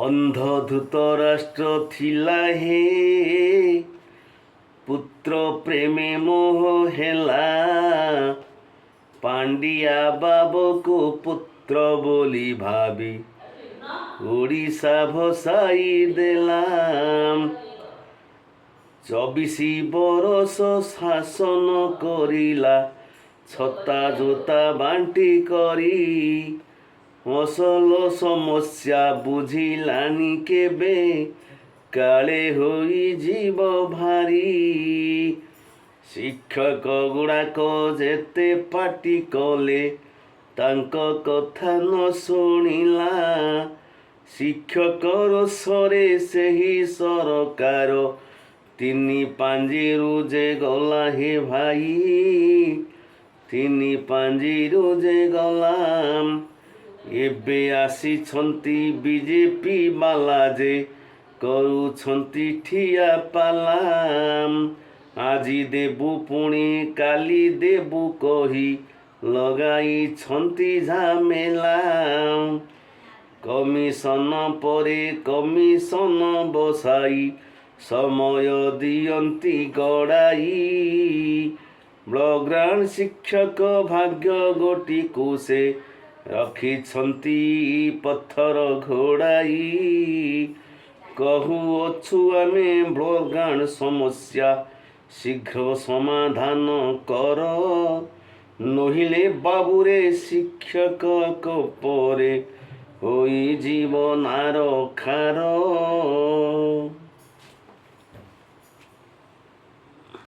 ଅନ୍ଧ ଧୃତରାଷ୍ଟ୍ର ଥିଲା ହେ, ପୁତ୍ର ପ୍ରେମେ ମୋହ ହେଲା। ପାଣ୍ଡିଆ ବାବକୁ ପୁତ୍ର ବୋଲି ଭାବି ଓଡ଼ିଶା ଭସାଇ ଦେଲା। 24 ବରଷ ଶାସନ କରିଲା, ଛତା ଜୋତା ବାଣ୍ଟି କରି। ଅସଲ ସମସ୍ୟା ବୁଝିଲାନି କେବେ, କାଳେ ହୋଇଯିବ ଭାରି। ଶିକ୍ଷକ ଗୁଡ଼ାକ ଯେତେ ପାଟି କଲେ, ତାଙ୍କ କଥା ନ ଶୁଣିଲା। ଶିକ୍ଷକ ରୋଷରେ ସେହି ସରକାର, ତିନି ପାଞ୍ଜିରୁ ଯେ ଗଲା ହେ ଭାଇ, ତିନି ପାଞ୍ଜିରୁ ଯେ ଗଲା। ଏବେ ଆସିଛନ୍ତି ବିଜେପି ବାଲା ଯେ, କରୁଛନ୍ତି ଠିଆ ପାଲା। ଆଜି ଦେବୁ ପୁଣି କାଲି ଦେବୁ କହି, ଲଗାଇଛନ୍ତି ଝାମେଲା। କମିଶନ ପରେ କମିଶନ ବସାଇ, ସମୟ ଦିଅନ୍ତି ଗଡ଼ାଇ। ବ୍ଲକଗ୍ରାଣ୍ଟ ଶିକ୍ଷକ ଭାଗ୍ୟ ଗୋଟିକୁ ସେ, ରଖିଛନ୍ତି ପଥର ଘୋଡ଼ାଇ। କହୁଅଛୁ ଆମେ ବ୍ଲକଗ୍ରାଣ୍ଟ ସମସ୍ୟା, ଶୀଘ୍ର ସମାଧାନ କର। ନୋହିଲେ ବାବୁରେ ଶିକ୍ଷକଙ୍କ ପରେ, ହୋଇଯିବ ନାର ଖାର।